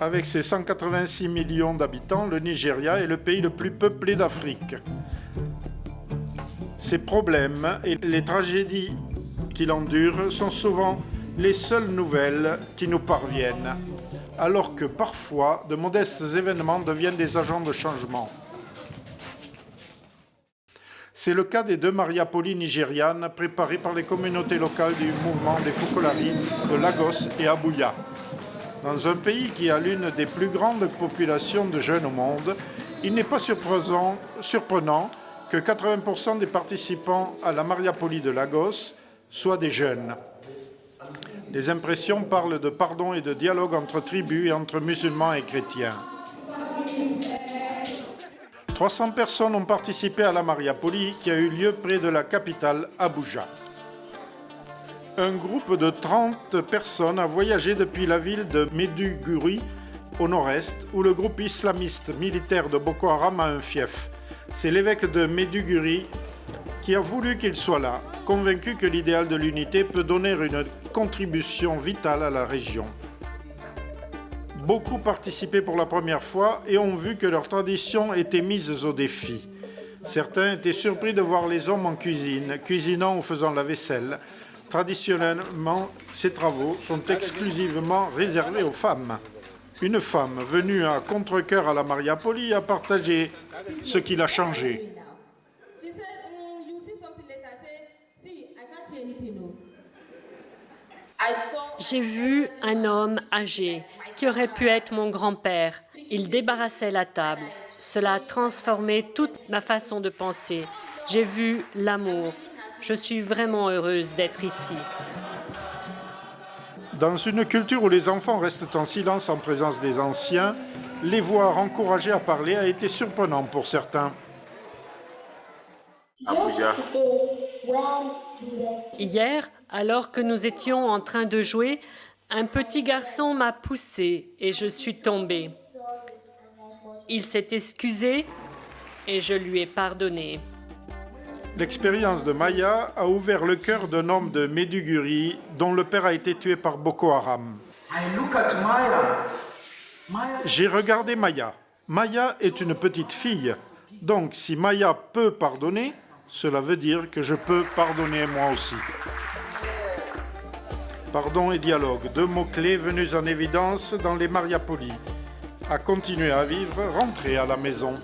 Avec ses 186 millions d'habitants, le Nigeria est le pays le plus peuplé d'Afrique. Ses problèmes et les tragédies qu'il endure sont souvent les seules nouvelles qui nous parviennent, alors que parfois de modestes événements deviennent des agents de changement. C'est le cas des 2 mariapolis nigérianes préparées par les communautés locales du mouvement des Fokolari de Lagos et Abuja. Dans un pays qui a l'une des plus grandes populations de jeunes au monde, il n'est pas surprenant que 80% des participants à la Mariapoli de Lagos soient des jeunes. Les impressions parlent de pardon et de dialogue entre tribus et entre musulmans et chrétiens. 300 personnes ont participé à la Mariapoli qui a eu lieu près de la capitale Abuja. Un groupe de 30 personnes a voyagé depuis la ville de Maiduguri au nord-est où le groupe islamiste militaire de Boko Haram a un fief. C'est l'évêque de Maiduguri qui a voulu qu'il soit là, convaincu que l'idéal de l'unité peut donner une contribution vitale à la région. Beaucoup participaient pour la première fois et ont vu que leurs traditions étaient mises au défi. Certains étaient surpris de voir les hommes en cuisine, cuisinant ou faisant la vaisselle. Traditionnellement, ces travaux sont exclusivement réservés aux femmes. Une femme venue à contre-cœur à la Mariapoli a partagé ce qui l'a changé. J'ai vu un homme âgé qui aurait pu être mon grand-père. Il débarrassait la table. Cela a transformé toute ma façon de penser. J'ai vu l'amour. Je suis vraiment heureuse d'être ici. Dans une culture où les enfants restent en silence en présence des anciens, les voir encouragés à parler a été surprenant pour certains. Abuja. Hier, alors que nous étions en train de jouer, un petit garçon m'a poussée et je suis tombée. Il s'est excusé et je lui ai pardonné. L'expérience de Maya a ouvert le cœur d'un homme de Maiduguri dont le père a été tué par Boko Haram. J'ai regardé Maya. Maya est une petite fille. Donc si Maya peut pardonner, cela veut dire que je peux pardonner moi aussi. Pardon et dialogue, 2 mots-clés venus en évidence dans les Mariapolis. À continuer à vivre, rentrer à la maison.